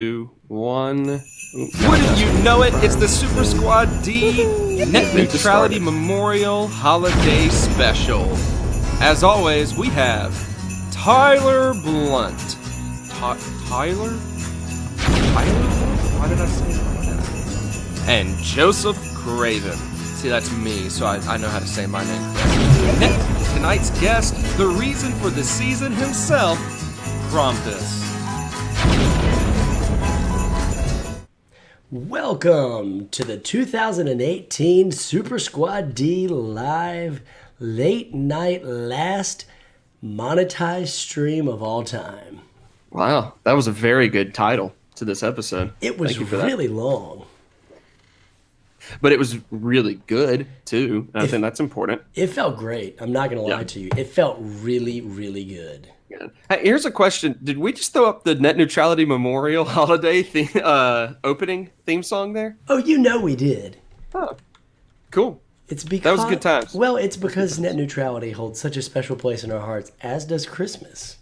2, 1. Wouldn't you know it? It's the Super Squad D Net Neutrality Memorial Holiday Special. As always, we have Tyler Blunt. Tyler? Why did I say that? And Joseph Craven. See, that's me, so I know how to say my name correctly. Tonight's guest, the reason for the season himself, Krampus. Welcome to the 2018 Super Squad D Live Late Night Last monetized stream of all time. Wow, that was a very good title to this episode. It was really long. But it was really good, too. And I think that's important. It felt great. I'm not going to lie to you. It felt really, really good. Yeah. Hey, here's a question. Did we just throw up the Net Neutrality Memorial Holiday opening theme song there? Oh, you know we did. Oh, cool. It's because, that was good times. Well, it's because net neutrality holds such a special place in our hearts, as does Christmas.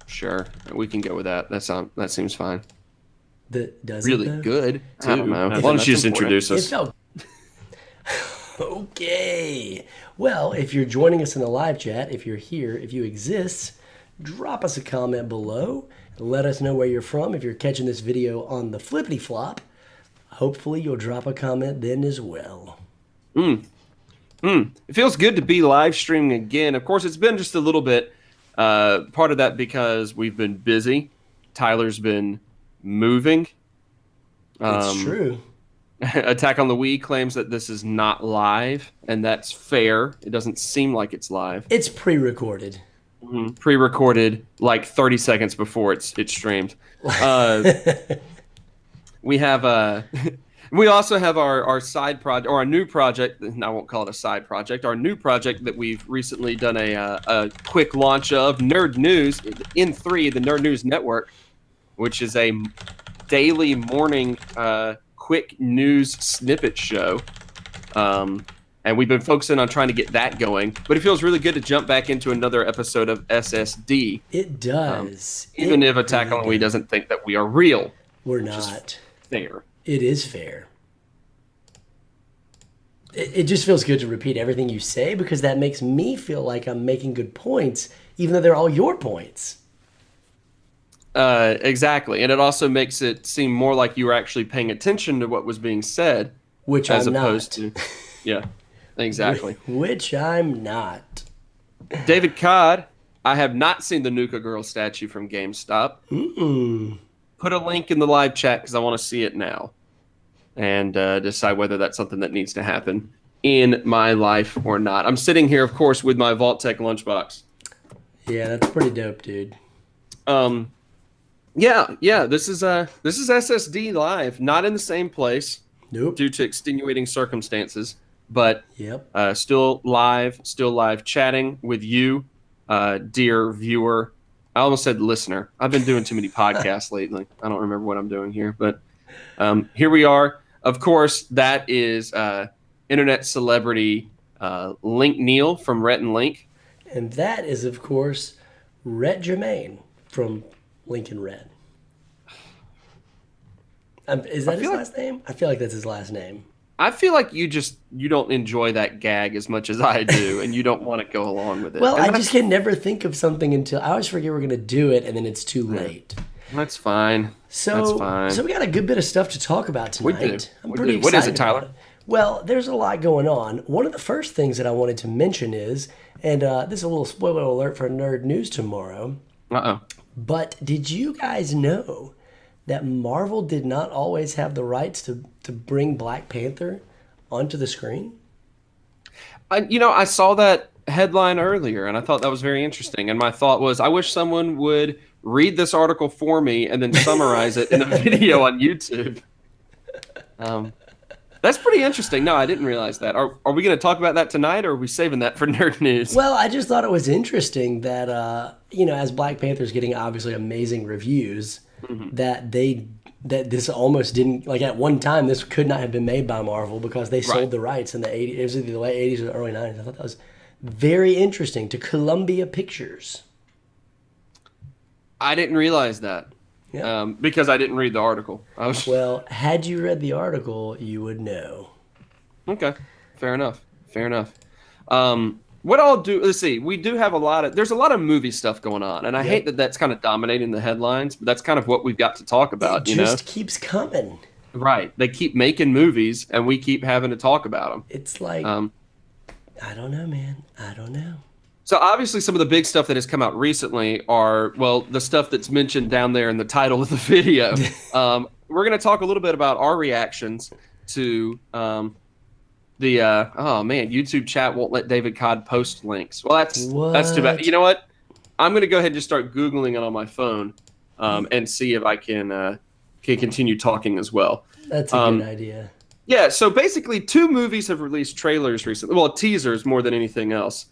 Sure, we can go with that. That seems fine. Does really it, good, too. I don't know. Why don't you just introduce us? It felt... Okay. Well, if you're joining us in the live chat, if you're here, if you exist, drop us a comment below. Let us know where you're from. If you're catching this video on the flippity flop, hopefully you'll drop a comment then as well. It feels good to be live streaming again. Of course, it's been just a little bit. Part of that because we've been busy. Tyler's been moving. It's true. Attack on the Wii claims that this is not live, and that's fair. It doesn't seem like it's live. It's pre-recorded. Pre-recorded like 30 seconds before it's streamed. We have we also have our side project, or our new project. I won't call it a side project. Our new project that we've recently done a quick launch of, Nerd News in 3, the Nerd News Network, which is a daily morning quick news snippet show. And we've been focusing on trying to get that going. But it feels really good to jump back into another episode of SSD. It does. Even if Attack on the Wii doesn't think that we are real. We're not. Fair. It is fair. It just feels good to repeat everything you say because that makes me feel like I'm making good points, even though they're all your points. Exactly. And it also makes it seem more like you were actually paying attention to what was being said. Which as I'm opposed not. To, yeah, exactly. Which I'm not. David Codd, I have not seen the Nuka Girl statue from GameStop. Put a link in the live chat because I want to see it now. And decide whether that's something that needs to happen in my life or not. I'm sitting here, of course, with my Vault-Tec lunchbox. Yeah, that's pretty dope, dude. Yeah. This is SSD live, not in the same place. Nope. Due to extenuating circumstances, but yep. Still live chatting with you, dear viewer. I almost said listener. I've been doing too many podcasts lately. I don't remember what I'm doing here, but here we are. Of course, that is internet celebrity Link Neal from Rhett and Link. And that is, of course, Rhett Jermaine from Lincoln Red. Is that his last name? I feel like that's his last name. I feel like you don't enjoy that gag as much as I do, and you don't want to go along with it. Well, I just can never think of something until I always forget we're going to do it, and then it's too late. That's fine. So we got a good bit of stuff to talk about tonight. We do. I'm pretty excited. What is it, Tyler? Well, there's a lot going on. One of the first things that I wanted to mention is, and this is a little spoiler alert for Nerd News tomorrow. But did you guys know that Marvel did not always have the rights to bring Black Panther onto the screen? I saw that headline earlier, and I thought that was very interesting. And my thought was, I wish someone would read this article for me and then summarize it in a video on YouTube. That's pretty interesting. No, I didn't realize that. Are we going to talk about that tonight, or are we saving that for Nerd News? Well, I just thought it was interesting that, as Black Panther's getting obviously amazing reviews, that this almost didn't, like at one time, this could not have been made by Marvel because they sold the rights in the 80s. It was either the late 80s or the early 90s. I thought that was very interesting to Columbia Pictures. I didn't realize that. Yeah. because I didn't read the article. Well, had you read the article, you would know. Okay, fair enough. Fair enough. What I'll do, let's see. We do have there's a lot of movie stuff going on, and I hate Yep. that that's kind of dominating the headlines, but that's kind of what we've got to talk about, It just keeps coming. Right. They keep making movies, and we keep having to talk about them. It's like, I don't know, man. I don't know. So obviously some of the big stuff that has come out recently are, well, the stuff that's mentioned down there in the title of the video. We're going to talk a little bit about our reactions to oh man, YouTube chat won't let David Codd post links. Well, that's too bad. You know what? I'm going to go ahead and just start Googling it on my phone and see if I can continue talking as well. That's a good idea. Yeah, so basically 2 movies have released trailers recently. Well, teasers more than anything else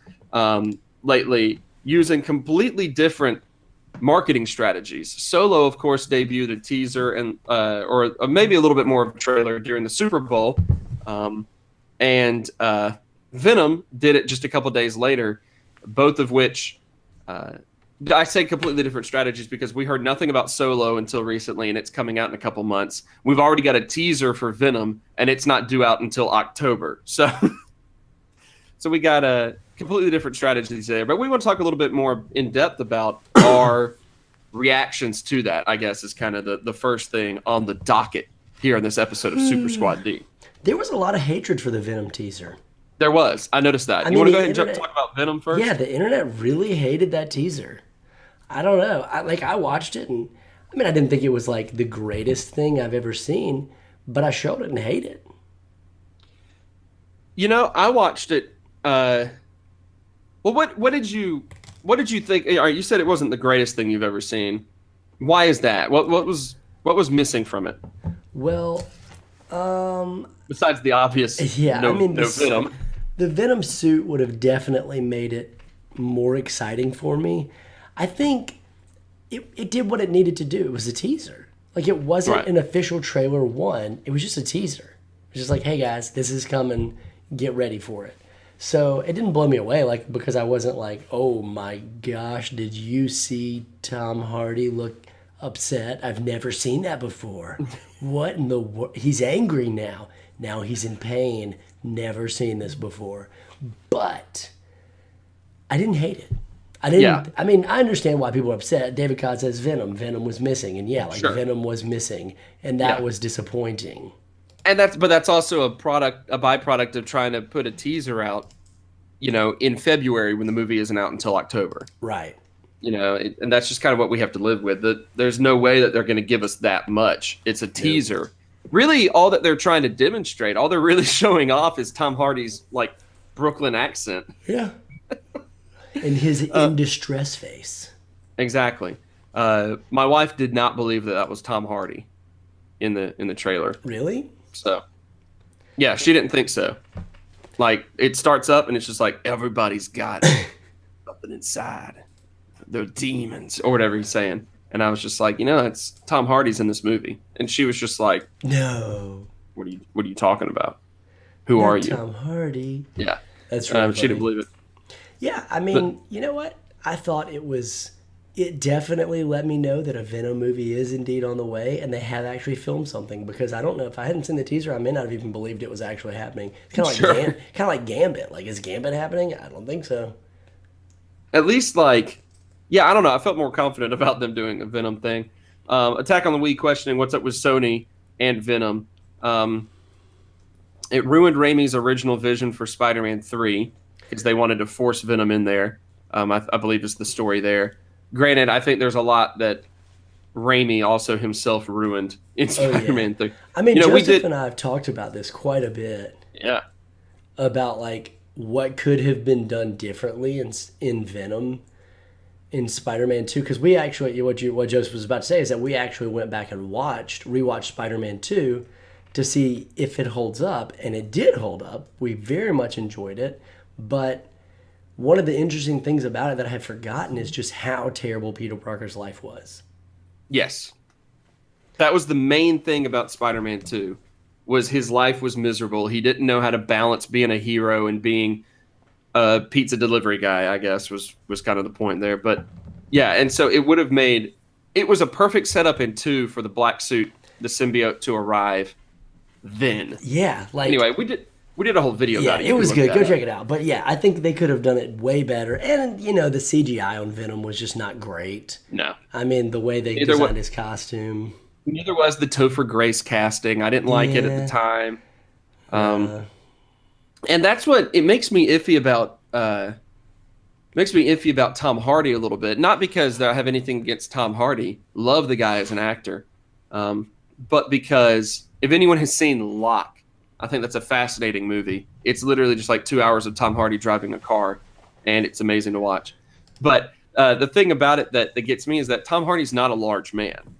lately, using completely different marketing strategies. Solo, of course, debuted a teaser and or maybe a little bit more of a trailer during the Super Bowl. And Venom did it just a couple days later, both of which I say completely different strategies because we heard nothing about Solo until recently, and it's coming out in a couple months. We've already got a teaser for Venom, and it's not due out until October. So we got a completely different strategies there. But we want to talk a little bit more in depth about our reactions to that, I guess, is kind of the first thing on the docket here in this episode of Super Squad D. There was a lot of hatred for the Venom teaser. There was. I noticed that. You want to go ahead and talk about Venom first? Yeah, the internet really hated that teaser. I don't know. I watched it, and I didn't think it was like the greatest thing I've ever seen, but I showed it and hate it. I watched it. Well, what did you think? You said it wasn't the greatest thing you've ever seen. Why is that? What was missing from it? Well, besides the obvious, no Venom. The Venom suit would have definitely made it more exciting for me. I think it did what it needed to do. It was a teaser. Like, it wasn't an official trailer one. It was just a teaser. It was just like, hey guys, this is coming. Get ready for it. So it didn't blow me away, like, because I wasn't like, oh my gosh, did you see Tom Hardy look upset? I've never seen that before. What in the world? He's angry now. Now he's in pain. Never seen this before. But I didn't hate it. I didn't. Yeah. I understand why people are upset. David Codd says Venom. Venom was missing, and Venom was missing, and that was disappointing. And that's also a byproduct of trying to put a teaser out, in February when the movie isn't out until October. Right. And that's just kind of what we have to live with. There's no way that they're going to give us that much. It's a teaser. Really, all that they're trying to demonstrate, all they're really showing off is Tom Hardy's like Brooklyn accent. Yeah. And his in distress face. Exactly. My wife did not believe that was Tom Hardy in the trailer. Really? So, yeah, she didn't think so. Like, it starts up and it's just like, everybody's got something inside. They're demons, or whatever he's saying. And I was just like, it's Tom Hardy's in this movie. And she was just like, no. What are you talking about? Who are you? Tom Hardy. Yeah. That's right. She didn't believe it. Yeah, you know what? I thought it definitely let me know that a Venom movie is indeed on the way, and they have actually filmed something, because I don't know, if I hadn't seen the teaser, I may not have even believed it was actually happening. It's kind of like Gambit. Like, is Gambit happening? I don't think so. At least, I don't know. I felt more confident about them doing a Venom thing. Attack on the Wii questioning what's up with Sony and Venom. It ruined Raimi's original vision for Spider-Man 3 because they wanted to force Venom in there. I believe is the story there. Granted, I think there's a lot that Raimi also himself ruined in Spider-Man 3. Joseph and I have talked about this quite a bit. Yeah. About, what could have been done differently in Venom in Spider-Man 2. Because we actually, what Joseph was about to say is that we actually went back and rewatched Spider-Man 2 to see if it holds up. And it did hold up. We very much enjoyed it. But one of the interesting things about it that I had forgotten is just how terrible Peter Parker's life was. Yes. That was the main thing about Spider-Man 2, was his life was miserable. He didn't know how to balance being a hero and being a pizza delivery guy, I guess, was kind of the point there. But, yeah, and so it would have made it was a perfect setup in 2 for the black suit, the symbiote, to arrive then. Yeah, like anyway, we did a whole video about it. It was good. Go check it out. But yeah, I think they could have done it way better. And the CGI on Venom was just not great. No. I mean, the way they designed his costume. Neither was the Topher Grace casting. I didn't like it at the time. And that's what it makes me iffy about. Makes me iffy about Tom Hardy a little bit. Not because I have anything against Tom Hardy. Love the guy as an actor. But because if anyone has seen Locke, I think that's a fascinating movie. It's literally just like 2 hours of Tom Hardy driving a car, and it's amazing to watch. But the thing about it that gets me is that Tom Hardy's not a large man.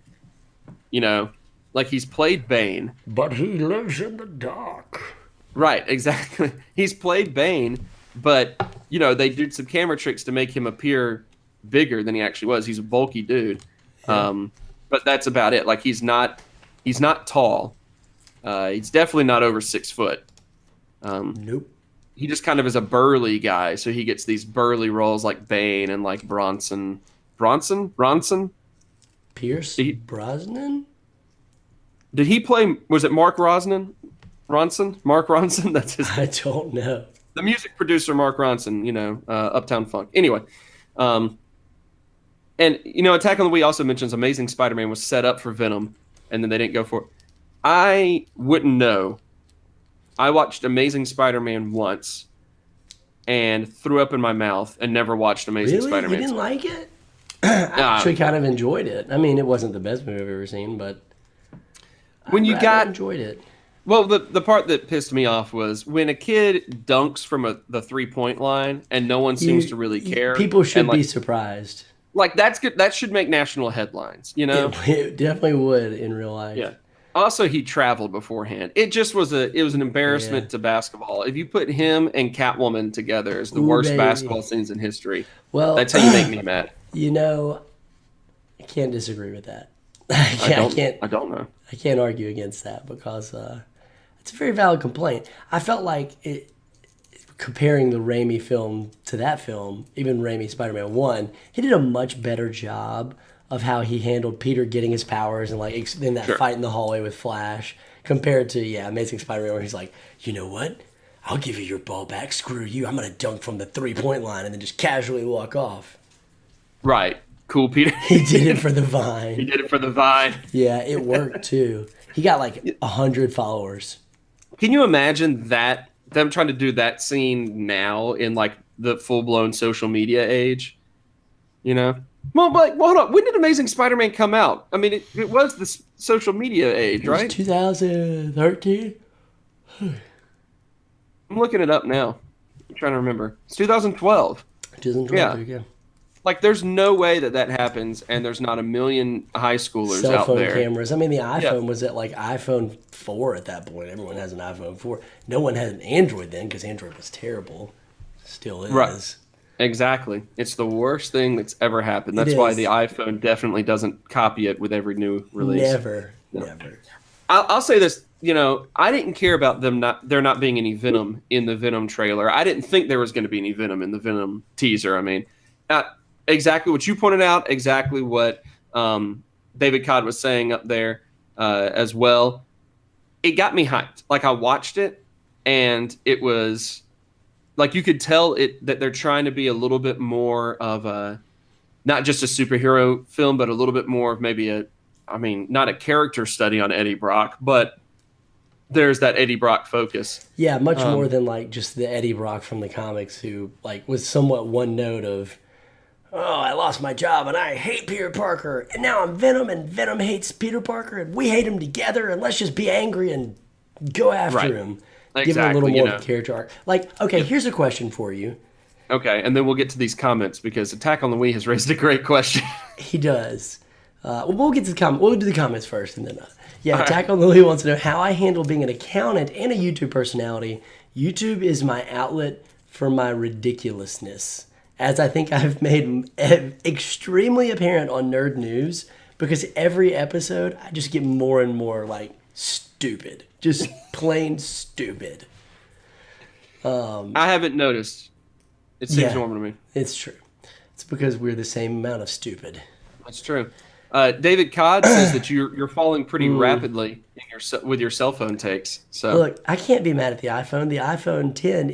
Like he's played Bane. But he lives in the dark. Right, exactly. He's played Bane, but, they did some camera tricks to make him appear bigger than he actually was. He's a bulky dude. Yeah. But that's about it. Like, he's not tall. He's definitely not over 6 foot. Nope. He just kind of is a burly guy, so he gets these burly roles like Bane and like Bronson. Pierce Brosnan? Did he play, was it Mark Ronson? Mark Ronson? That's his name. I don't know. The music producer, Mark Ronson, Uptown Funk. Anyway, and, Attack on the Wii also mentions Amazing Spider-Man was set up for Venom, and then they didn't go for it. I wouldn't know. I watched Amazing Spider-Man once and threw up in my mouth and never watched Amazing Spider-Man. You didn't like it? I actually kind of enjoyed it. I mean, it wasn't the best movie I've ever seen, but I enjoyed it. Well, the part that pissed me off was when a kid dunks from the 3-point line and no one seems to really care. People should be surprised. Like, that's good. That should make national headlines, It definitely would in real life. Yeah. Also, he traveled beforehand. It just was an embarrassment to basketball. If you put him and Catwoman together as the worst basketball scenes in history, that's how you make me mad. I can't disagree with that. I don't know. I can't argue against that because it's a very valid complaint. I felt like comparing the Raimi film to that film, even Raimi Spider-Man 1, he did a much better job of how he handled Peter getting his powers and in that fight in the hallway with Flash compared to Amazing Spider-Man where he's like, you know what? I'll give you your ball back. Screw you. I'm going to dunk from the 3-point line and then just casually walk off. Right. Cool, Peter. He did it for the Vine. He did it for the Vine. Yeah, it worked too. He got 100 followers. Can you imagine them trying to do that scene now in the full-blown social media age? Well, hold on. When did Amazing Spider-Man come out? I mean, it was the social media age, right? 2013. I'm looking it up now. I'm trying to remember. It's 2012. 2012, yeah. There's no way that happens, and there's not a million high schoolers cell out phone there. Cameras. I mean, the iPhone was at iPhone 4 at that point. Everyone has an iPhone 4. No one had an Android then because Android was terrible. Still is. Right. Exactly. It's the worst thing that's ever happened. That's why the iPhone definitely doesn't copy it with every new release. Never. I'll say this. I didn't care about there not being any Venom in the Venom trailer. I didn't think there was going to be any Venom in the Venom teaser. I mean, exactly what you pointed out, exactly what David Codd was saying up there as well. It got me hyped. I watched it, and it was you could tell that they're trying to be a little bit more of not just a superhero film, but a little bit more of maybe not a character study on Eddie Brock, but there's that Eddie Brock focus. Yeah, much more than just the Eddie Brock from the comics who was somewhat one note of, oh, I lost my job and I hate Peter Parker and now I'm Venom and Venom hates Peter Parker and we hate him together and let's just be angry and go after him. Exactly, give him a little more of a character arc. Here's a question for you. Okay, and then we'll get to these comments because Attack on the Wii has raised a great question. He does. We'll get to the comments. We'll do the comments first and then Attack on the Wii wants to know how I handle being an accountant and a YouTube personality. YouTube is my outlet for my ridiculousness, as I think I've made extremely apparent on Nerd News, because every episode I just get more and more stupid. Just plain stupid. I haven't noticed. It seems normal to me. It's true. It's because we're the same amount of stupid. That's true. David Codd says that you're falling pretty rapidly with your cell phone takes. So Look, I can't be mad at the iPhone. The iPhone 10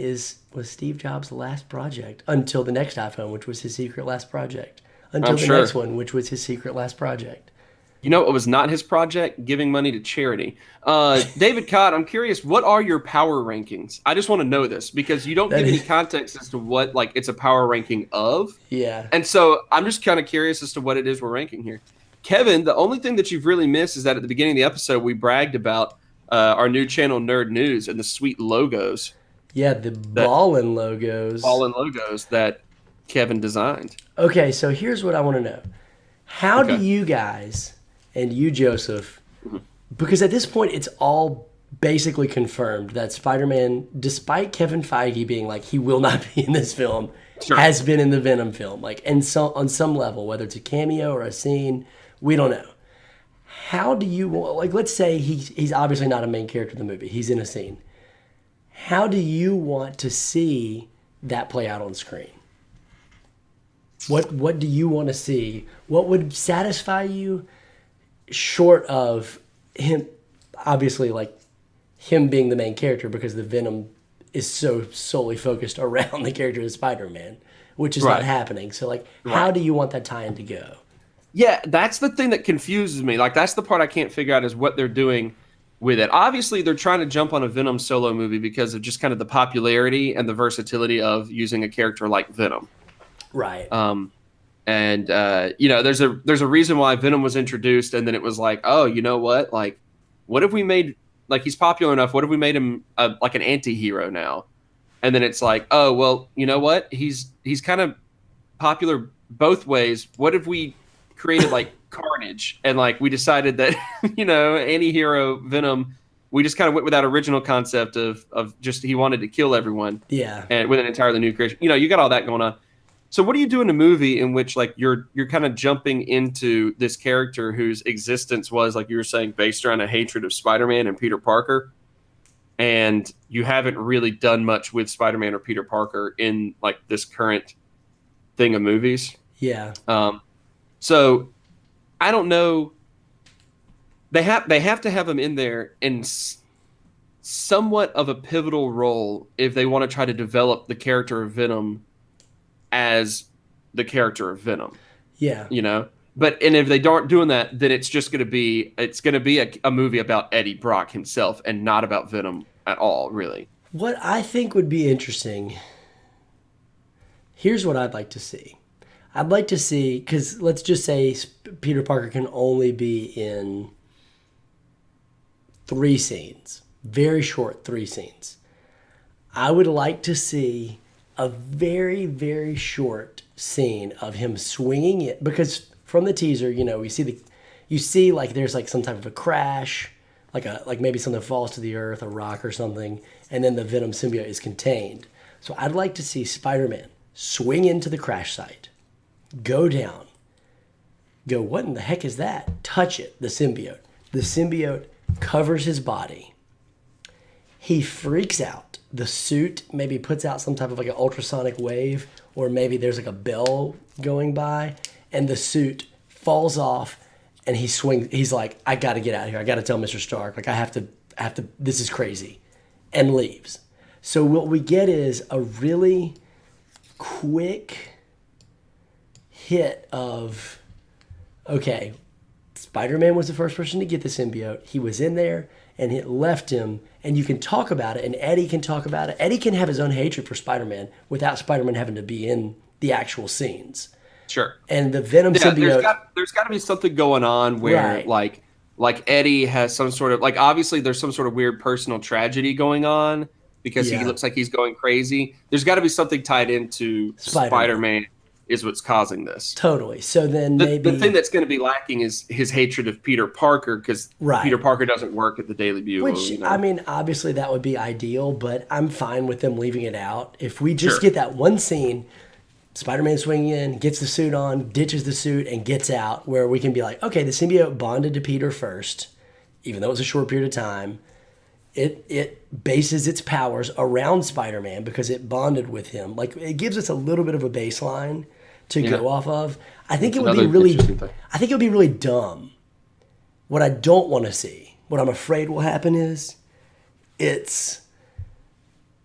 was Steve Jobs' last project until the next iPhone, which was his secret last project. Until the next one, which was his secret last project. You know, it was not his project, giving money to charity. David Codd, I'm curious, what are your power rankings? I just want to know this because you don't give any context as to what, like, it's a power ranking of. Yeah. And so I'm just kind of curious as to what it is we're ranking here. Kevin, the only thing that you've really missed is that at the beginning of the episode, we bragged about our new channel, Nerd News, and the sweet logos. Yeah, the ballin' logos. Ballin' logos that Kevin designed. Okay, so here's what I want to know. How do you guys... and you, Joseph, because at this point it's all basically confirmed that Spider-Man, despite Kevin Feige being like he will not be in this film, has been in the Venom film, like, and so on some level, whether it's a cameo or a scene, we don't know. How do you like? Let's say he's obviously not a main character in the movie; he's in a scene. How do you want to see that play out on screen? What do you want to see? What would satisfy you? Short of him, obviously, like him being the main character, because the Venom is so solely focused around the character of Spider-Man, which is not happening. So, like, how do you want that tie-in to go? Yeah, that's the thing that confuses me. Like, that's the part I can't figure out is what they're doing with it. Obviously, they're trying to jump on a Venom solo movie because of just kind of the popularity and the versatility of using a character like Venom. Right. And you know, there's a reason why Venom was introduced, and then it was like, oh, you know what? Like, what if we made, like, he's popular enough? What if we made him like an anti-hero now? And then it's like, oh, well, you know what? He's kind of popular both ways. What if we created like Carnage, and like we decided that you know, anti-hero Venom, we just kind of went with that original concept of just he wanted to kill everyone. Yeah. And with an entirely new creation, you know, you got all that going on. So what do you do in a movie in which like you're kind of jumping into this character whose existence was, like you were saying, based around a hatred of Spider-Man and Peter Parker, and you haven't really done much with Spider-Man or Peter Parker in like this current thing of movies? Yeah. So I don't know. They have to have him in there in somewhat of a pivotal role if they want to try to develop the character of Venom as the character of Venom. Yeah. You know? And if they aren't doing that, then it's just going to be a movie about Eddie Brock himself and not about Venom at all, really. What I think would be interesting, here's what I'd like to see. I'd like to see, because let's just say Peter Parker can only be in 3 scenes, very short 3 scenes. I would like to see a very, very short scene of him swinging it, because from the teaser, you know, you see like there's like some type of a crash, like maybe something falls to the earth, a rock or something, and then the Venom symbiote is contained. So I'd like to see Spider-Man swing into the crash site, go down, go, what in the heck is that? Touch it, the symbiote. The symbiote covers his body. He freaks out. The suit maybe puts out some type of like an ultrasonic wave, or maybe there's like a bell going by, and the suit falls off, and he swings. He's like, I got to get out of here. I got to tell Mr. Stark. Like, I have to, this is crazy, and leaves. So what we get is a really quick hit of, okay, Spider-Man was the first person to get the symbiote. He was in there, and it left him, and you can talk about it, and Eddie can talk about it. Eddie can have his own hatred for Spider-Man without Spider-Man having to be in the actual scenes. Sure. And the Venom symbiote... There's got to be something going on where, like Eddie has some sort of... Like, obviously, there's some sort of weird personal tragedy going on because he looks like he's going crazy. There's got to be something tied into Spider-Man is what's causing this. Totally. So then maybe... The thing that's going to be lacking is his hatred of Peter Parker, because Peter Parker doesn't work at the Daily Bugle. Which, you know? I mean, obviously that would be ideal, but I'm fine with them leaving it out. If we just get that one scene, Spider-Man swinging in, gets the suit on, ditches the suit, and gets out, where we can be like, okay, the symbiote bonded to Peter first, even though it was a short period of time. It bases its powers around Spider-Man because it bonded with him. Like, it gives us a little bit of a baseline to go off of. I think That's it would be another really. interesting thing. I think it would be really dumb. What I don't want to see, what I'm afraid will happen is, it's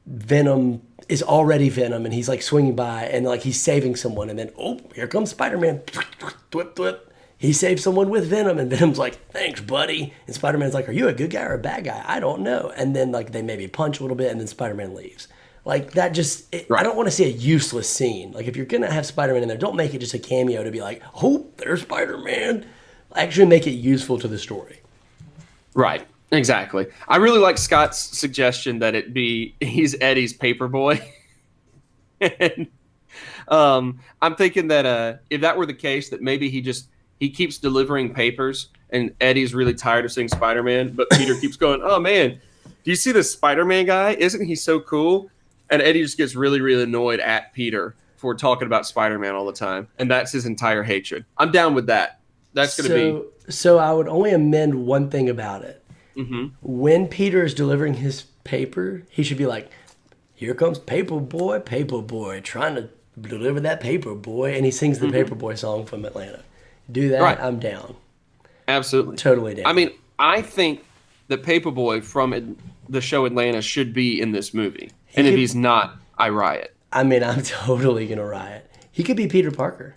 Venom is already Venom, and he's like swinging by, and like he's saving someone, and then here comes Spider-Man. Thwip, thwip. He saves someone with Venom, and Venom's like, thanks, buddy. And Spider-Man's like, are you a good guy or a bad guy? I don't know. And then like they maybe punch a little bit, and then Spider-Man leaves. Like that just, I don't want to see a useless scene. Like if you're gonna have Spider-Man in there, don't make it just a cameo to be like, oh, there's Spider-Man. Actually make it useful to the story. Right. Exactly. I really like Scott's suggestion that he's Eddie's paperboy. And I'm thinking that if that were the case, that maybe he keeps delivering papers, and Eddie's really tired of seeing Spider-Man, but Peter keeps going, oh man, do you see this Spider-Man guy? Isn't he so cool? And Eddie just gets really, really annoyed at Peter for talking about Spider-Man all the time. And that's his entire hatred. I'm down with that. That's going to be. So I would only amend one thing about it. Mm-hmm. When Peter is delivering his paper, he should be like, here comes Paperboy, trying to deliver that paper, boy. And he sings the Paperboy song from Atlanta. Do that, right. I'm down. Absolutely. Totally down. I mean, I think the Paperboy from the show Atlanta should be in this movie. And if he's not, I riot. I mean, I'm totally going to riot. He could be Peter Parker.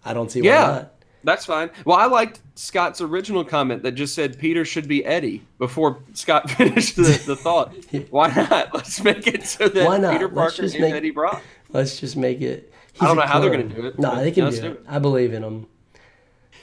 I don't see why not. That's fine. Well, I liked Scott's original comment that just said Peter should be Eddie before Scott finished the thought. Why not? Let's make it so that Peter Parker is Eddie Brock. Let's just make it. I don't know how they're going to do it. No, they can do it. I believe in them.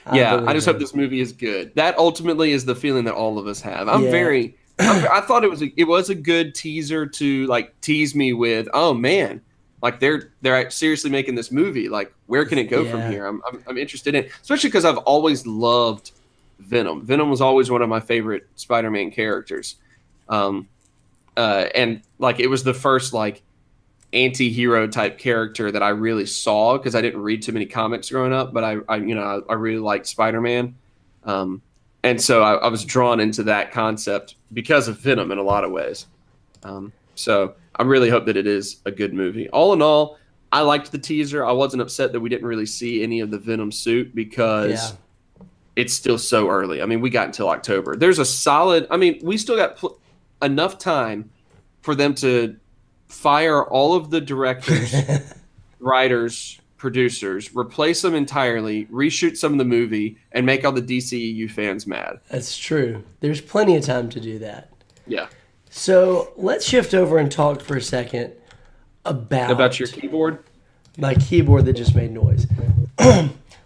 I just hope this movie is good. That ultimately is the feeling that all of us have. I thought it was a good teaser to like tease me with, oh man, like they're seriously making this movie. Like, where can it go from here? I'm interested in it, especially because I've always loved Venom. Venom was always one of my favorite Spider-Man characters, and like it was the first like anti-hero type character that I really saw because I didn't read too many comics growing up. But I really liked Spider-Man, and so I was drawn into that concept because of Venom in a lot of ways. So I really hope that it is a good movie. All in all, I liked the teaser. I wasn't upset that we didn't really see any of the Venom suit because it's still so early. I mean, we got until October. There's a solid, we still got enough time for them to fire all of the directors, writers, producers, replace them entirely, reshoot some of the movie, and make all the DCEU fans mad. That's true. There's plenty of time to do that. Yeah. So let's shift over and talk for a second about your keyboard? My keyboard that just made noise.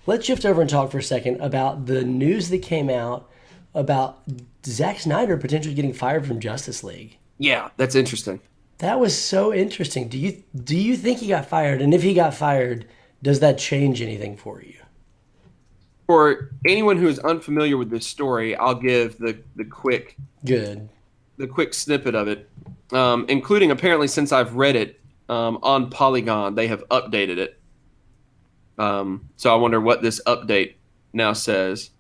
Let's shift over and talk for a second about the news that came out about Zack Snyder potentially getting fired from Justice League. Yeah, that's interesting. That was so interesting. Do you think he got fired? And if he got fired, does that change anything for you? For anyone who is unfamiliar with this story, I'll give the quick snippet of it, including apparently since I've read it on Polygon, they have updated it. So I wonder what this update now says.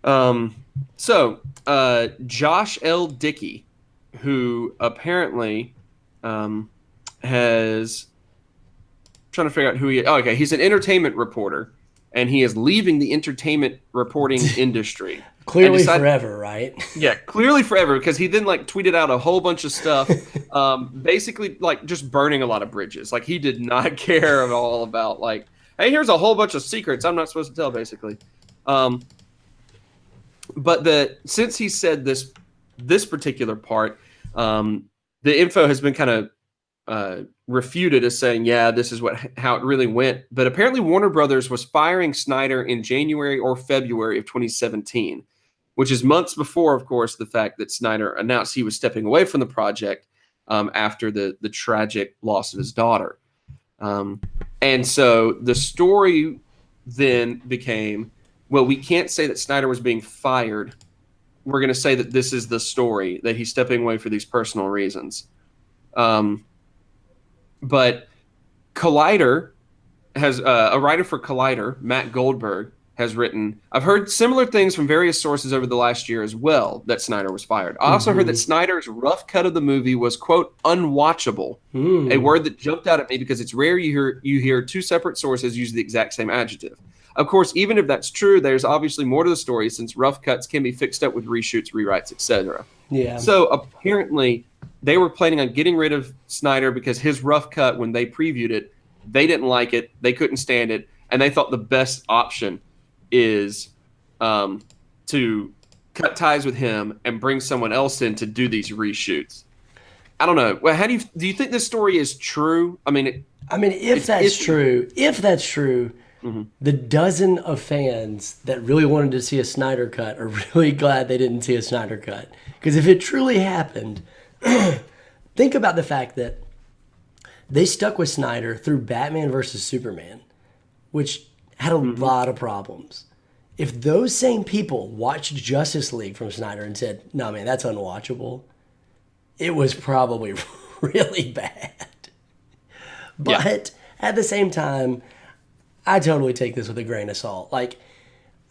So Josh L. Dickey, who apparently has trying to figure out who he is. Oh, okay, he's an entertainment reporter, and he is leaving the entertainment reporting industry. Clearly forever, right? Yeah, clearly forever, because he then like tweeted out a whole bunch of stuff, basically like just burning a lot of bridges. Like he did not care at all about like, hey, here's a whole bunch of secrets I'm not supposed to tell, basically. But since he said this particular part, the info has been kind of refuted as saying, yeah, this is how it really went. But apparently Warner Brothers was firing Snyder in January or February of 2017, which is months before, of course, the fact that Snyder announced he was stepping away from the project after the tragic loss of his daughter. And so the story then became, well, we can't say that Snyder was being fired. We're going to say that this is the story, that he's stepping away for these personal reasons. But Collider has a writer for Collider, Matt Goldberg, has written, I've heard similar things from various sources over the last year as well that Snyder was fired. I also heard that Snyder's rough cut of the movie was, quote, unwatchable, a word that jumped out at me because it's rare you hear two separate sources use the exact same adjective. Of course, even if that's true, there's obviously more to the story since rough cuts can be fixed up with reshoots, rewrites, etc. Yeah. So apparently they were planning on getting rid of Snyder because his rough cut, when they previewed it, they didn't like it, they couldn't stand it, and they thought the best option is to cut ties with him and bring someone else in to do these reshoots. I don't know. Well, do you think this story is true? I mean, if that's true, the dozen of fans that really wanted to see a Snyder cut are really glad they didn't see a Snyder cut. Because if it truly happened, think about the fact that they stuck with Snyder through Batman versus Superman, which had a lot of problems. If those same people watched Justice League from Snyder and said, no, man, that's unwatchable, it was probably really bad. But at the same time, I totally take this with a grain of salt. Like,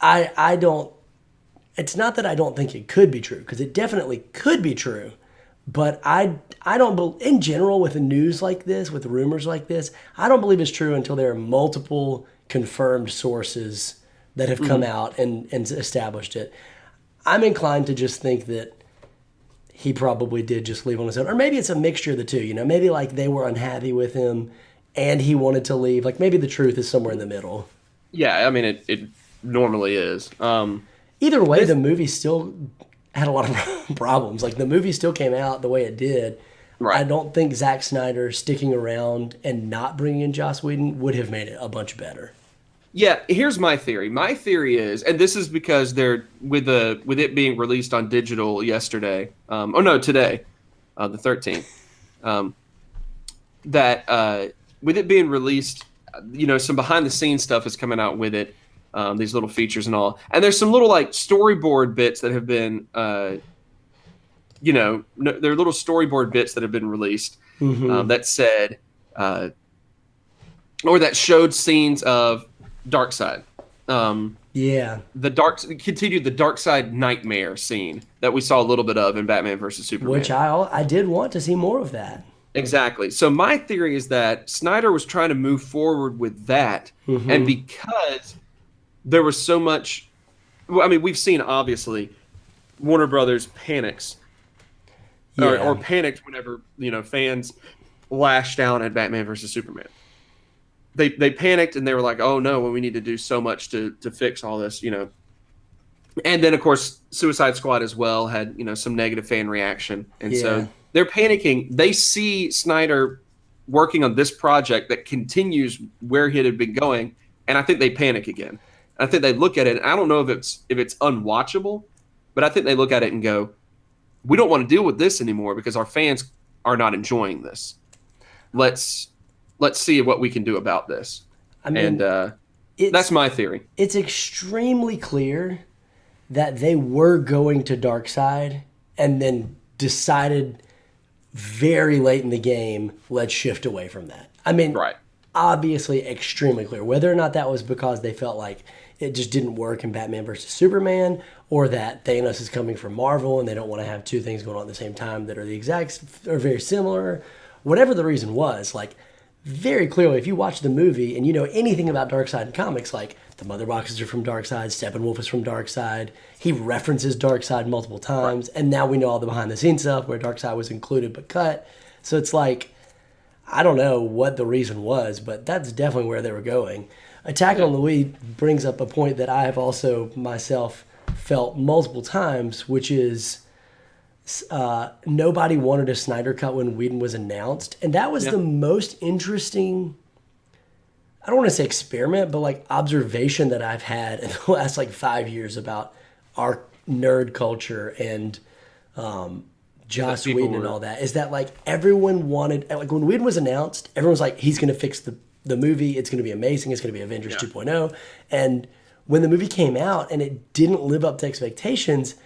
I don't, it's not that I don't think it could be true, because it definitely could be true. But I don't, in general, with the news like this, with rumors like this, I don't believe it's true until there are multiple confirmed sources that have come out and established it. I'm inclined to just think that he probably did just leave on his own. Or maybe it's a mixture of the two, Maybe like they were unhappy with him and he wanted to leave. Like maybe the truth is somewhere in the middle. Yeah, I mean, it normally is. Either way, the movie still had a lot of problems. Like the movie still came out the way it did. Right. I don't think Zack Snyder sticking around and not bringing in Joss Whedon would have made it a bunch better. Yeah, here's my theory. My theory is, and this is because they're with it being released on digital yesterday. Today, the 13th. That with it being released, some behind the scenes stuff is coming out with it. These little features and all, and there's some little like storyboard bits that have been, they're little storyboard bits that have been released that said, or that showed scenes of Darkseid. Continued the Darkseid nightmare scene that we saw a little bit of in Batman versus Superman. Which I did want to see more of that. Exactly. So my theory is that Snyder was trying to move forward with that, and because there was so much, we've seen obviously Warner Brothers panics, or panicked whenever fans lashed out at Batman versus Superman. They panicked and they were like, oh no, we need to do so much to fix all this, And then of course Suicide Squad as well had, some negative fan reaction. And so they're panicking. They see Snyder working on this project that continues where he had been going. And I think they panic again. I think they look at it, and I don't know if it's unwatchable, but I think they look at it and go, we don't want to deal with this anymore because our fans are not enjoying this. Let's see what we can do about this. That's my theory. It's extremely clear that they were going to Darkseid and then decided very late in the game, let's shift away from that. Right. Obviously extremely clear. Whether or not that was because they felt like it just didn't work in Batman versus Superman, or that Thanos is coming from Marvel and they don't want to have two things going on at the same time that are the exact or very similar. Whatever the reason was, like very clearly, if you watch the movie and you know anything about Darkseid in comics, like the Mother Boxes are from Darkseid, Steppenwolf is from Darkseid. He references Darkseid multiple times, and now we know all the behind the scenes stuff where Darkseid was included but cut. So it's like, I don't know what the reason was, but that's definitely where they were going. Attack on Louis brings up a point that I have also myself felt multiple times, which is nobody wanted a Snyder cut when Whedon was announced. And that was the most interesting, I don't want to say experiment, but like observation that I've had in the last like 5 years about our nerd culture and Joss Whedon and all that, is that like everyone wanted, like when Whedon was announced, everyone was like, he's going to fix the movie. It's going to be amazing. It's going to be Avengers 2.0. And when the movie came out and it didn't live up to expectations,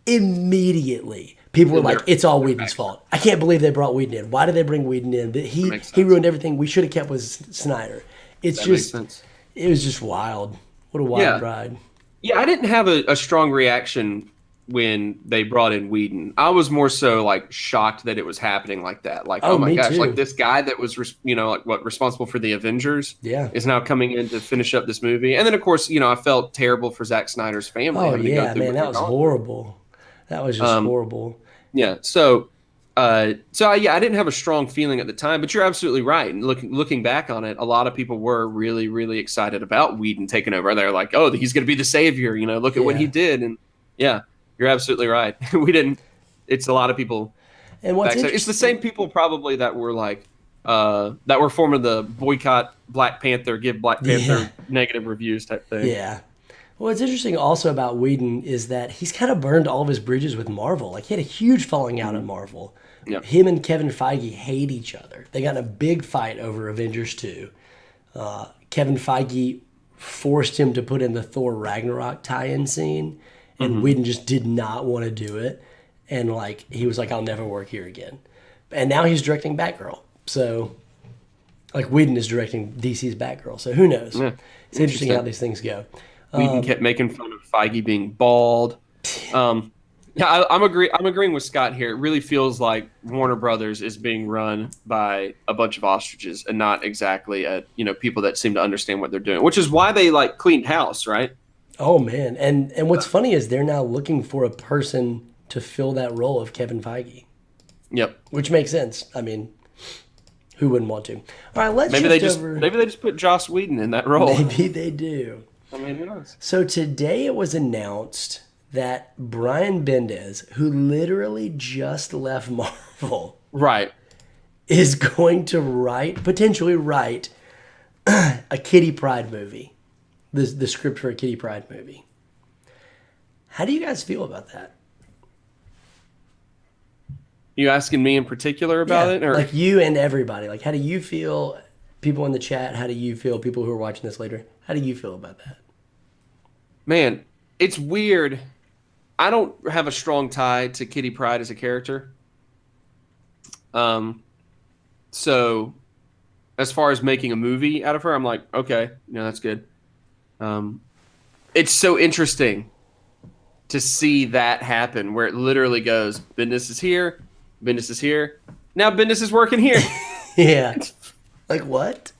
immediately people were like, it's all Whedon's fault. I can't believe they brought Whedon in. Why did they bring Whedon in? He ruined everything. We should have kept with Snyder. It's just, it was just wild. What a wild ride. Yeah, I didn't have a strong reaction when they brought in Whedon. I was more so like shocked that it was happening like that. Like, oh my me gosh, too. like this guy that was, responsible for the Avengers is now coming in to finish up this movie. And then, of course, I felt terrible for Zack Snyder's family. Oh, yeah, man, that was horrible. That was just horrible. Yeah, so I didn't have a strong feeling at the time, but you're absolutely right. And looking back on it, a lot of people were really, really excited about Whedon taking over. They're like, oh, he's going to be the savior. Look at what he did. And yeah, you're absolutely right. It's a lot of people. And it's the same people probably that were like, that were forming the boycott Black Panther, give Black Panther negative reviews type thing. Yeah. Well, what's interesting also about Whedon is that he's kind of burned all of his bridges with Marvel. Like, he had a huge falling out at Marvel. Yep. Him and Kevin Feige hate each other. They got in a big fight over Avengers 2. Kevin Feige forced him to put in the Thor Ragnarok tie-in scene, and Whedon just did not want to do it. And, like, he was like, I'll never work here again. And now he's directing Batgirl. So, like, Whedon is directing DC's Batgirl. So who knows? Yeah. It's interesting how these things go. Whedon kept making fun of Feige being bald. Yeah, I'm agreeing with Scott here. It really feels like Warner Brothers is being run by a bunch of ostriches and not exactly people that seem to understand what they're doing, which is why they like cleaned house, right? Oh man, and what's funny is they're now looking for a person to fill that role of Kevin Feige. Yep, which makes sense. I mean, who wouldn't want to? All right, let's maybe they just put Joss Whedon in that role. Maybe they do. I mean, who knows? So today it was announced that Brian Bendis, who literally just left Marvel, right, is going to potentially write a Kitty Pryde movie. The script for a Kitty Pryde movie. How do you guys feel about that? You asking me in particular about it? Or? Like you and everybody. Like, how do you feel, people in the chat? How do you feel, people who are watching this later? How do you feel about that? Man, it's weird. I don't have a strong tie to Kitty Pryde as a character. So as far as making a movie out of her, I'm like, okay, that's good. It's so interesting to see that happen where it literally goes, Bendis is here, now Bendis is working here. Yeah. Like what?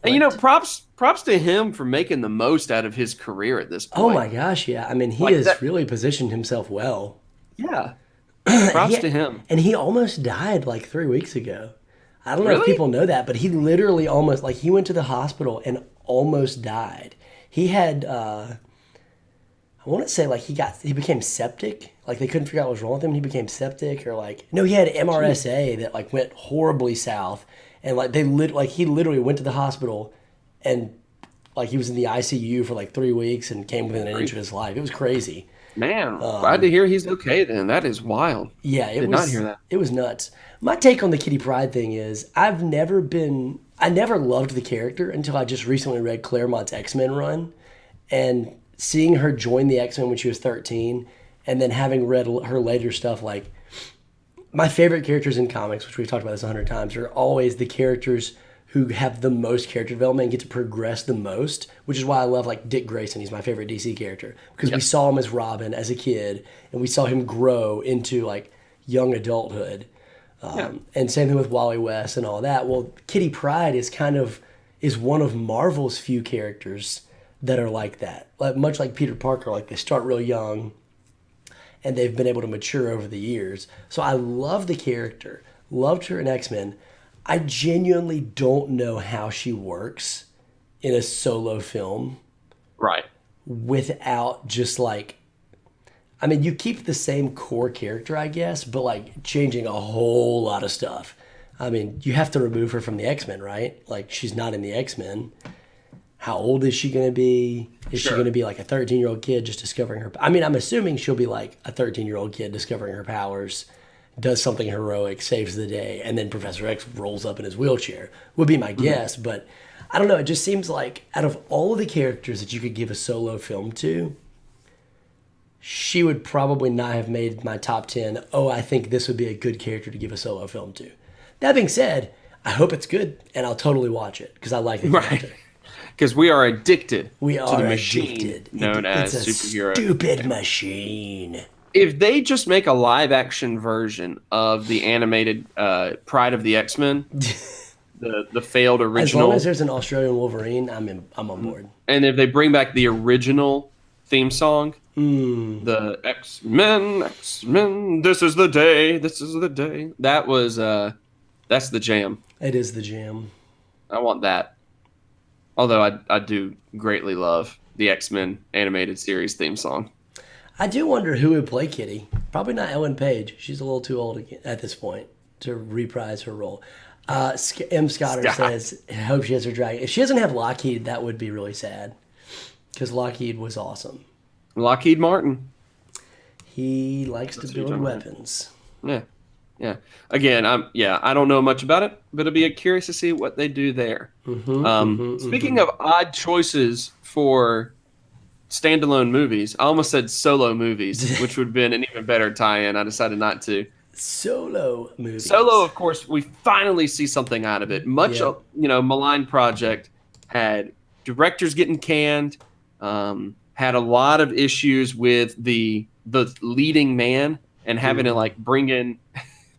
And props to him for making the most out of his career at this point. Oh my gosh, yeah. I mean, he has really positioned himself well. Yeah. Props to him. And he almost died like 3 weeks ago. I don't know if people know that, but he literally almost, like, he went to the hospital and almost died. He had, I want to say, like, he became septic. Like, they couldn't figure out what was wrong with him. He became septic, or like, no, he had MRSA that like went horribly south. And like he literally went to the hospital, and like he was in the ICU for like 3 weeks and came within an inch of his life. It was crazy. Man, glad to hear he's okay then. That is wild. Yeah, Did not hear that. It was nuts. My take on the Kitty Pryde thing is I never loved the character until I just recently read Claremont's X-Men run, and seeing her join the X-Men when she was 13, and then having read her later stuff, like, my favorite characters in comics, which we've talked about this 100 times, are always the characters who have the most character development and get to progress the most, which is why I love, like, Dick Grayson. He's my favorite DC character because we saw him as Robin as a kid, and we saw him grow into, like, young adulthood. And same thing with Wally West and all that. Well, Kitty Pryde is one of Marvel's few characters that are like that. Like, much like Peter Parker, like, they start real young, and they've been able to mature over the years. So I love the character. Loved her in X-Men. I genuinely don't know how she works in a solo film. Right. Without just like, I mean, you keep the same core character, I guess, but like changing a whole lot of stuff. I mean, you have to remove her from the X-Men, right? Like, she's not in the X-Men. How old is she going to be? Is she going to be like a 13-year-old kid just discovering her? I mean, I'm assuming she'll be like a 13-year-old kid discovering her powers, does something heroic, saves the day, and then Professor X rolls up in his wheelchair, would be my guess. But I don't know. It just seems like out of all of the characters that you could give a solo film to, she would probably not have made my top 10. Oh, I think this would be a good character to give a solo film to. That being said, I hope it's good, and I'll totally watch it because I like the character. because we are addicted We to are the machine addicted. known as It's a superhero. stupid machine. If they just make a live action version of the animated Pride of the X-Men, the failed original, As long as there's an Australian Wolverine, I'm on board. and if they bring back the original theme song, the X-Men, this is the day, that's the jam. It is the jam. I want that. Although I do greatly love the X-Men animated series theme song. I do wonder who would play Kitty. Probably not Ellen Page. She's a little too old at this point to reprise her role. M. Scotter says, I hope she has her dragon. If she doesn't have Lockheed, that would be really sad. Because Lockheed was awesome. Lockheed Martin. He likes to build weapons. Yeah. Again, I don't know much about it, but it'll be curious to see what they do there. Speaking of odd choices for standalone movies, I almost said solo movies, which would have been an even better tie-in. I decided not to. Solo movies. Solo, of course, we finally see something out of it. Maligned Project had directors getting canned, had a lot of issues with the leading man and having to like bring in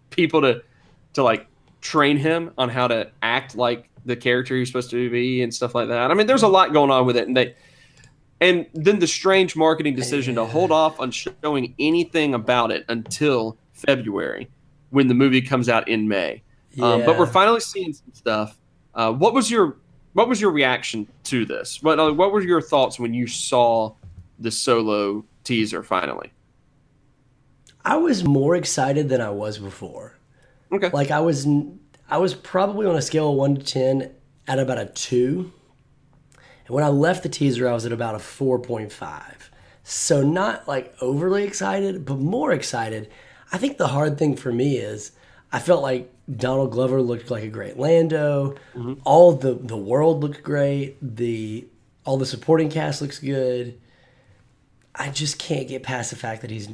people to like train him on how to act like the character you're supposed to be and stuff like that. I mean, there's a lot going on with it, and then the strange marketing decision to hold off on showing anything about it until February when the movie comes out in May. But we're finally seeing some stuff. What was your reaction to this? What were your thoughts when you saw the Solo teaser finally? I was more excited than I was before. Okay. Like I was probably on a scale of 1 to 10 at about a 2. And when I left the teaser, I was at about a 4.5. So not like overly excited, but more excited. I think the hard thing for me is I felt like Donald Glover looked like a great Lando. All the world looked great. All the supporting cast looks good. I just can't get past the fact that he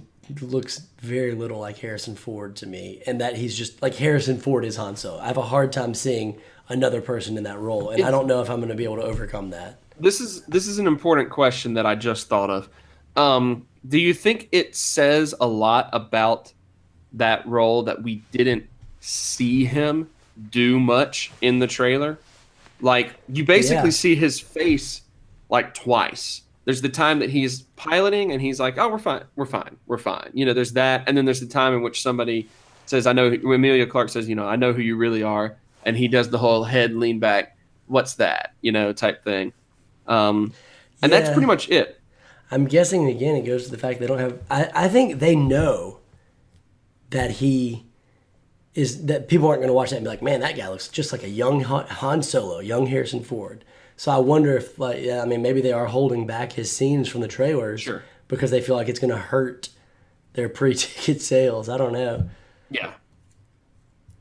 looks very little like Harrison Ford to me, and that he's just like Harrison Ford is Han Solo. I have a hard time seeing another person in that role, and I don't know if I'm going to be able to overcome that. This is an important question that I just thought of. Do you think it says a lot about that role that we didn't see him do much in the trailer? Like, you basically see his face like twice. There's the time that he's piloting and he's like, oh, we're fine. You know, there's that. And then there's the time in which somebody says, Emilia Clarke says, I know who you really are. And he does the whole head lean back. What's that? Type thing. And that's pretty much it. I'm guessing, again, it goes to the fact they don't have... I think they know that that people aren't going to watch that and be like, man, that guy looks just like a young Han Solo, young Harrison Ford. So I wonder if, maybe they are holding back his scenes from the trailers because they feel like it's going to hurt their pre-ticket sales. I don't know. Yeah.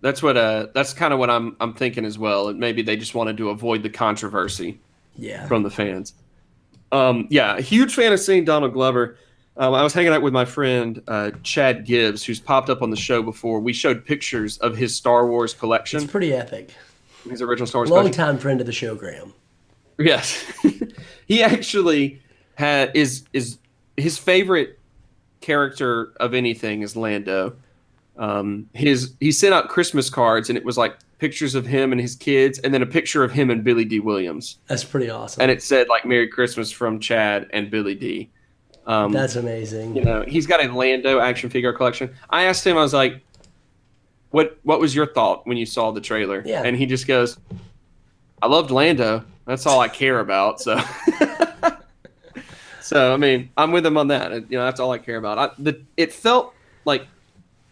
That's kind of what I'm thinking as well. And maybe they just wanted to avoid the controversy from the fans. A huge fan of seeing Donald Glover. I was hanging out with my friend Chad Gibbs, who's popped up on the show before. We showed pictures of his Star Wars collection. It's pretty epic. His original Star Wars collection. Long-time friend of the show, Graham. Yes. He actually is his favorite character of anything is Lando. He sent out Christmas cards, and it was like pictures of him and his kids, and then a picture of him and Billy D. Williams. That's pretty awesome. And it said like "Merry Christmas" from Chad and Billy D. That's amazing. He's got a Lando action figure collection. I asked him, I was like, "What was your thought when you saw the trailer?" Yeah. And he just goes, "I loved Lando. That's all I care about." So, I'm with him on that. That's all I care about. It felt like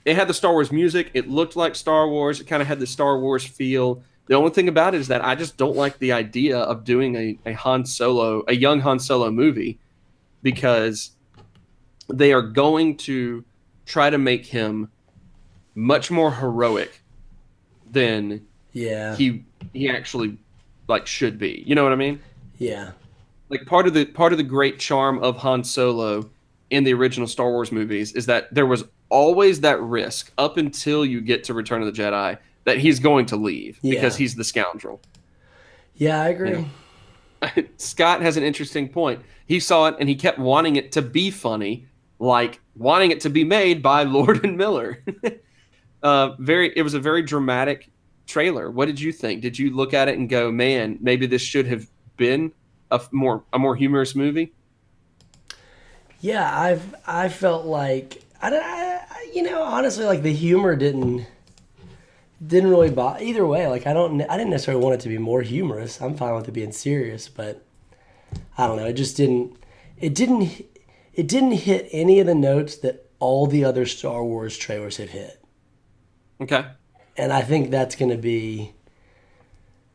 it had the Star Wars music. It looked like Star Wars. It kind of had the Star Wars feel. The only thing about it is that I just don't like the idea of doing a young Han Solo movie, because they are going to try to make him much more heroic than he actually should be. You know what I mean? Yeah. Like part of the great charm of Han Solo in the original Star Wars movies is that there was always that risk up until you get to Return of the Jedi that he's going to leave because he's the scoundrel. Yeah, I agree. Scott has an interesting point. He saw it and he kept wanting it to be funny, like wanting it to be made by Lord and Miller. It was a very dramatic trailer. What did you think? Did you look at it and go, "Man, maybe this should have been a more humorous movie"? Yeah, I felt like honestly, like the humor didn't really bother either way. Like I didn't necessarily want it to be more humorous. I'm fine with it being serious, but I don't know. It just didn't. It didn't hit any of the notes that all the other Star Wars trailers have hit. Okay. And I think that's going to be.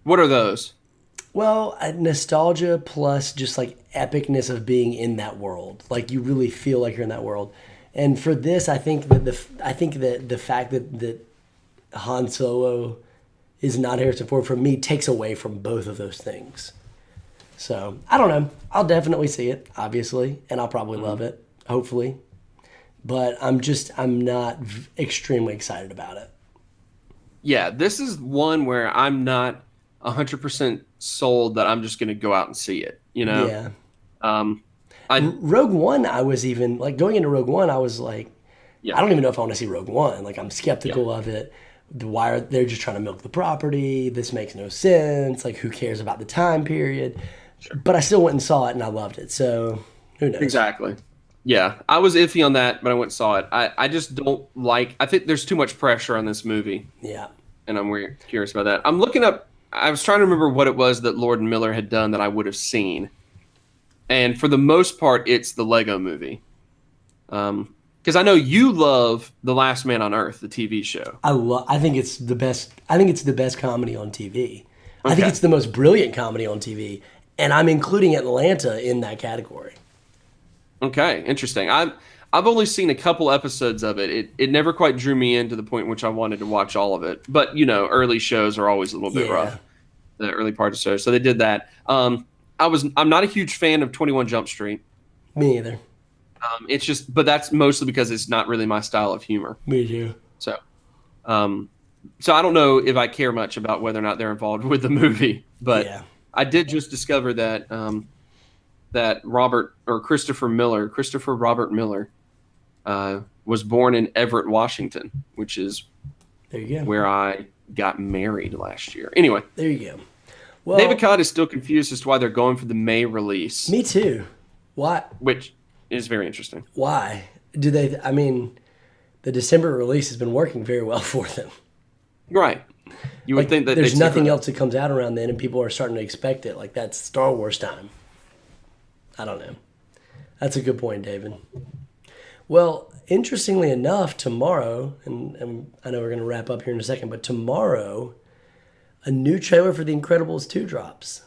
What are those? Well, nostalgia plus just like epicness of being in that world. Like you really feel like you're in that world. And for this, I think that the fact that Han Solo is not Harrison Ford for me takes away from both of those things. So I don't know. I'll definitely see it, obviously, and I'll probably love it, hopefully. But I'm not extremely excited about it. Yeah, this is one where I'm not 100% sold that I'm just going to go out and see it. You know? Yeah. Rogue One, I was even like going into Rogue One, I was like, yeah. I don't even know if I want to see Rogue One. Like I'm skeptical of it. Why they're just trying to milk the property? This makes no sense. Like who cares about the time period? Sure. But I still went and saw it and I loved it. So who knows? Exactly. Yeah, I was iffy on that, but I went and saw it. I just don't like. I think there's too much pressure on this movie. Yeah. And I'm curious about that. I'm looking up. I was trying to remember what it was that Lord and Miller had done that I would have seen. And for the most part, it's the Lego Movie. Because I know you love The Last Man on Earth, the TV show. I think it's the best. I think it's the best comedy on TV. Okay. I think it's the most brilliant comedy on TV, and I'm including Atlanta in that category. Okay, interesting. I've only seen a couple episodes of it. It never quite drew me in to the point in which I wanted to watch all of it. But early shows are always a little bit rough. The early part of the show, so they did that. I'm not a huge fan of 21 Jump Street. Me either. It's just, but that's mostly because it's not really my style of humor. Me too. So I don't know if I care much about whether or not they're involved with the movie, but I did just discover that that Christopher Robert Miller, was born in Everett, Washington, which is where I got married last year. Anyway, there you go. Well, David Codd is still confused as to why they're going for the May release. Me too. Why? Which is very interesting. Why do they? I mean, the December release has been working very well for them. Right. You would think that there's nothing else that comes out around then, and people are starting to expect it. Like that's Star Wars time. I don't know. That's a good point, David. Well, interestingly enough, tomorrow, and I know we're going to wrap up here in a second, but tomorrow, a new trailer for The Incredibles 2 drops.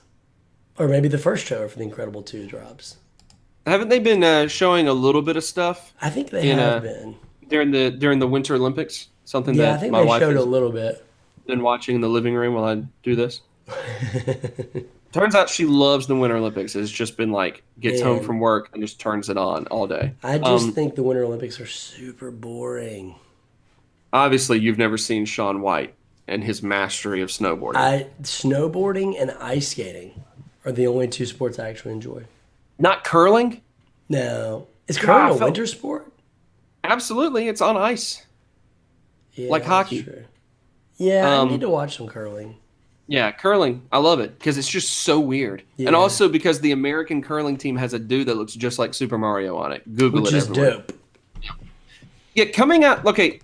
Or maybe the first trailer for The Incredibles 2 drops. Haven't they been showing a little bit of stuff? I think they have been. During the Winter Olympics? Something I that think my they wife showed a little bit. Been watching in the living room while I do this. Turns out she loves the Winter Olympics. It's just been like, gets home from work and just turns it on all day. I just think the Winter Olympics are super boring. Obviously, you've never seen Shaun White and his mastery of snowboarding. Snowboarding and ice skating are the only two sports I actually enjoy. Not curling? No. Is curling a winter sport? Absolutely. It's on ice. Yeah, like hockey. True. Yeah, I need to watch some curling. Yeah, curling. I love it because it's just so weird. Yeah. And also because the American curling team has a dude that looks just like Super Mario on it. Google it everywhere. Which is dope. Yeah, coming out. Okay,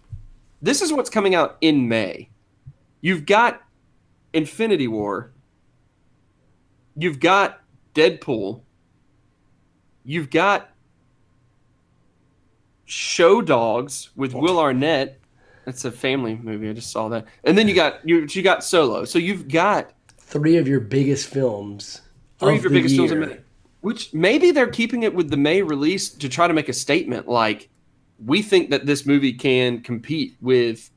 this is what's coming out in May. You've got Infinity War. You've got Deadpool. You've got Show Dogs with Will Arnett. That's a family movie. I just saw that. And then you got Solo. So you've got three of your biggest films. Which maybe they're keeping it with the May release to try to make a statement like, we think that this movie can compete with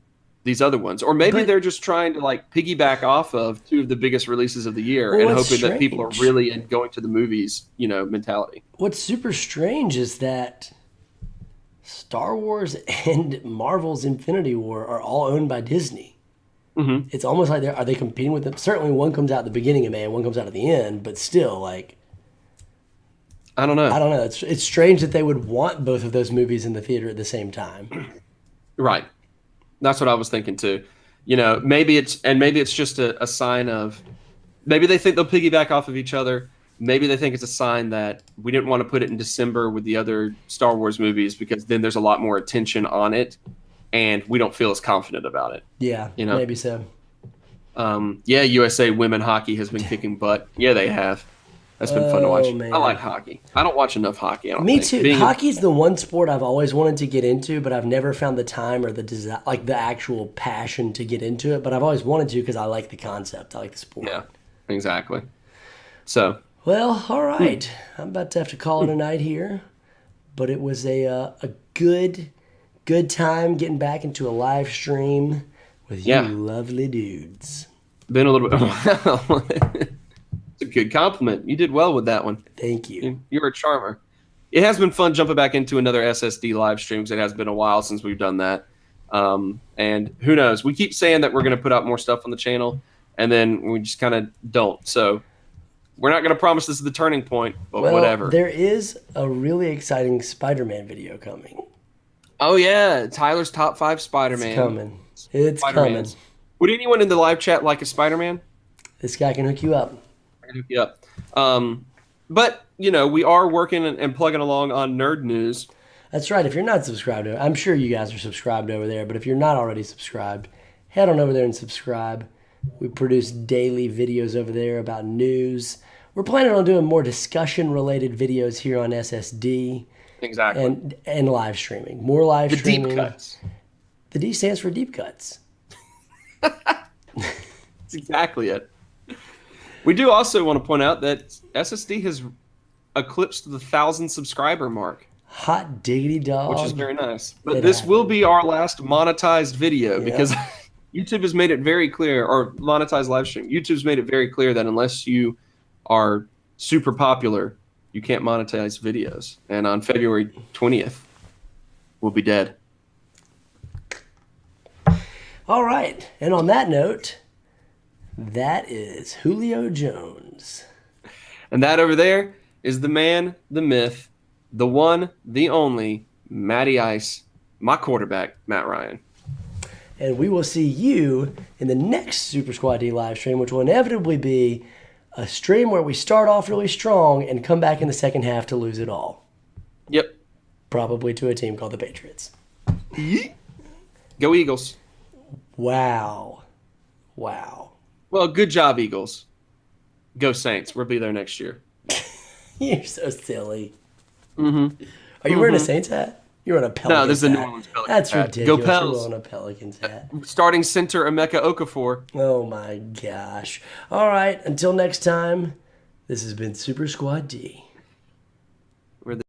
these other ones. Or maybe they're just trying to like piggyback off of two of the biggest releases of the year and hoping that people are really in going to the movies, mentality. What's super strange is that Star Wars and Marvel's Infinity War are all owned by Disney. Mm-hmm. It's almost like are they competing with them? Certainly, one comes out at the beginning of May and one comes out at the end, but still, like, I don't know. I don't know. It's strange that they would want both of those movies in the theater at the same time. Right. That's what I was thinking too. Maybe it's just a sign of, maybe they think they'll piggyback off of each other. Maybe they think it's a sign that we didn't want to put it in December with the other Star Wars movies because then there's a lot more attention on it, and we don't feel as confident about it. Yeah, maybe so. USA women hockey has been kicking butt. Yeah, they have. That's been fun to watch. Man. I like hockey. I don't watch enough hockey. Me too. Hockey's the one sport I've always wanted to get into, but I've never found the time or the actual passion to get into it. But I've always wanted to because I like the concept. I like the sport. Yeah, exactly. So. Well, all right. I'm about to have to call it a night here, but it was a good time getting back into a live stream with you lovely dudes. Been a little bit. It's a good compliment. You did well with that one. Thank you. You're a charmer. It has been fun jumping back into another SSD live stream because it has been a while since we've done that. And who knows? We keep saying that we're going to put out more stuff on the channel, and then we just kind of don't. So we're not going to promise this is the turning point, but whatever. There is a really exciting Spider-Man video coming. Oh, yeah. Tyler's top 5 Spider-Man. It's coming. It's coming. Would anyone in the live chat like a Spider-Man? This guy can hook you up. I can hook you up. But, we are working and plugging along on Nerd News. That's right. If you're not subscribed to it, I'm sure you guys are subscribed over there, but if you're not already subscribed, head on over there and subscribe. We produce daily videos over there about news. We're planning on doing more discussion-related videos here on SSD. Exactly. And live streaming. More live streaming. The deep cuts. The D stands for deep cuts. That's exactly it. We do also want to point out that SSD has eclipsed the 1,000 subscriber mark. Hot diggity dog. Which is very nice. But this will be our last monetized video because YouTube has made it very clear, or monetized live stream. YouTube's made it very clear that unless you are super popular, you can't monetize videos. And on February 20th, we'll be dead. All right. And on that note, that is Julio Jones. And that over there is the man, the myth, the one, the only, Matty Ice, my quarterback, Matt Ryan. And we will see you in the next Super Squad D live stream, which will inevitably be a stream where we start off really strong and come back in the second half to lose it all. Yep. Probably to a team called the Patriots. Go Eagles. Wow. Well, good job, Eagles. Go Saints. We'll be there next year. You're so silly. Mm-hmm. Are you wearing a Saints hat? You're on a Pelicans hat. No, this is a New Orleans Pelicans That's hat. ridiculous. Go Pels. You're on a Pelicans hat. Starting center, Emeka Okafor. Oh, my gosh. All right. Until next time, this has been Super Squad D.